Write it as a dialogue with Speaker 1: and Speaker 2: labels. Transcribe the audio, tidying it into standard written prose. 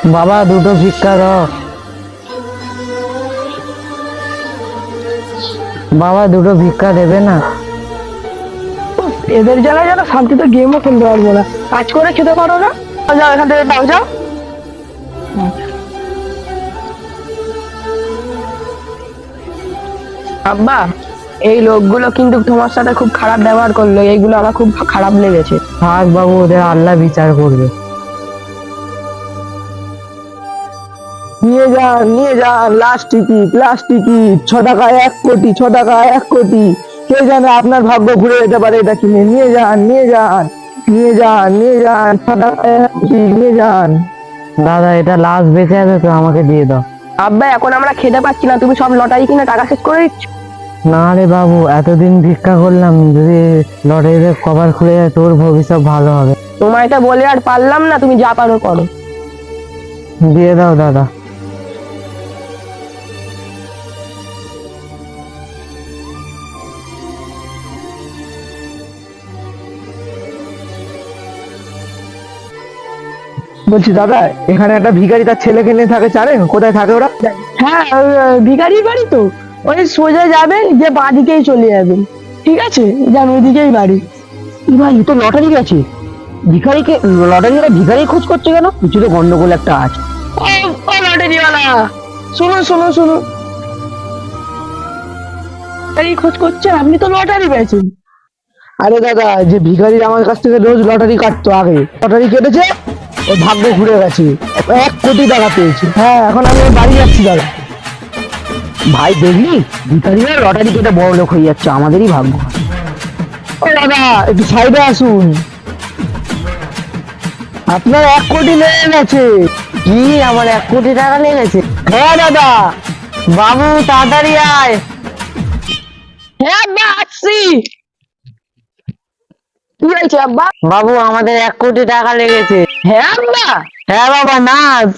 Speaker 1: বাবা দুটো ভিক্ষা দাও, বাবা দুটো ভিক্ষা দেবে না?
Speaker 2: এদের জ্বালায় যেন শান্তিতে গেমও খেলতে পারবো না, কাজ করে খেতে পারো না। যাও এখান থেকে, যাও যাও। আব্বা, এই লোকগুলো কিন্তু তোমার সাথে খুব খারাপ ব্যবহার করলো, এইগুলো আমার খুব খারাপ লেগেছে।
Speaker 1: থাক বাবু, ওদের আল্লাহ বিচার করবে।
Speaker 3: নিয়ে যান লাস্ট টিকিট, লাস্ট টিকিট, 6 টাকায় 1 কোটি, 6 টাকায় 1 কোটি। কে জানে আপনার ভাগ্য ঘুরে যেতে পারে এটা কিনে। নিয়ে যান, নিয়ে যান, নিয়ে যান, নিয়ে যান, 6 টাকায় 1 কোটি, নিয়ে যান।
Speaker 1: দাদা এটা লাস্ট বেঁচে আছে তো, আমাকে দিয়ে দাও।
Speaker 2: আব্বা এখন আমরা খেতে পাচ্ছি না, তুমি সব লটারি কিনে টাকা শেষ করে দিচ্ছ।
Speaker 1: না রে বাবু, এতদিন ভিক্ষা করলাম, যদি লটারিতে কভার খুলে যায় তোর ভবিষ্যৎ ভালো হবে।
Speaker 2: তোমার এটা বলে আর পারলাম না, তুমি যা পারো করো।
Speaker 1: দিয়ে দাও দাদা।
Speaker 3: বলছি দাদা, এখানে একটা ভিখারি তার ছেলেকে নিয়ে থাকে, জানেন কোথায় থাকে ওরা?
Speaker 2: হ্যাঁ, ভিখারির বাড়ি তো, ওই সোজা যাবেন, যে বাঁদিকেই চলে যাবেন, ঠিক আছে? যান, ওইদিকেই বাড়ি।
Speaker 3: ভাই এ তো লটারি গেছে। ভিখারিকে, লটারিরা ভিখারি খোঁজ করছে কেন? কিছু তো গন্ডগোল একটা আছে।
Speaker 2: ও লটারিওয়ালা, শুনুন শুনুন শুনুন, লটারি খোঁজ করছেন? আপনি তো লটারি পেয়েছেন।
Speaker 3: আরে দাদা, যে ভিখারি আমার কাছ থেকে রোজ লটারি কাটতো, আগে লটারি কেটেছে, ওর ভাগ্য ঘুরে গেছে, 1 কোটি টাকা পেয়েছে। হ্যাঁ, এখন আমি ওর বাড়ি যাচ্ছি দাদা। ভাই দেখলি, ভিখারিরা লটারি কেটে বড় লোক হয়ে যাচ্ছে, আমাদেরই ভাগ্য। ও দাদা, একটু সাইডে আসুন, আপনার 1 কোটি লেগে গেছে।
Speaker 1: কি, আমার 1 কোটি টাকা লেগেছে?
Speaker 3: হ্যাঁ দাদা।
Speaker 1: বাবু তাড়াতাড়ি আয়।
Speaker 2: হ্যাঁ আব্বা, আসছি। কি হয়েছে আব্বা?
Speaker 1: বাবু আমাদের 1 কোটি টাকা লেগেছে।
Speaker 2: হ্যাঁ আব্বা।
Speaker 1: হ্যাঁ বাবা, নাচ।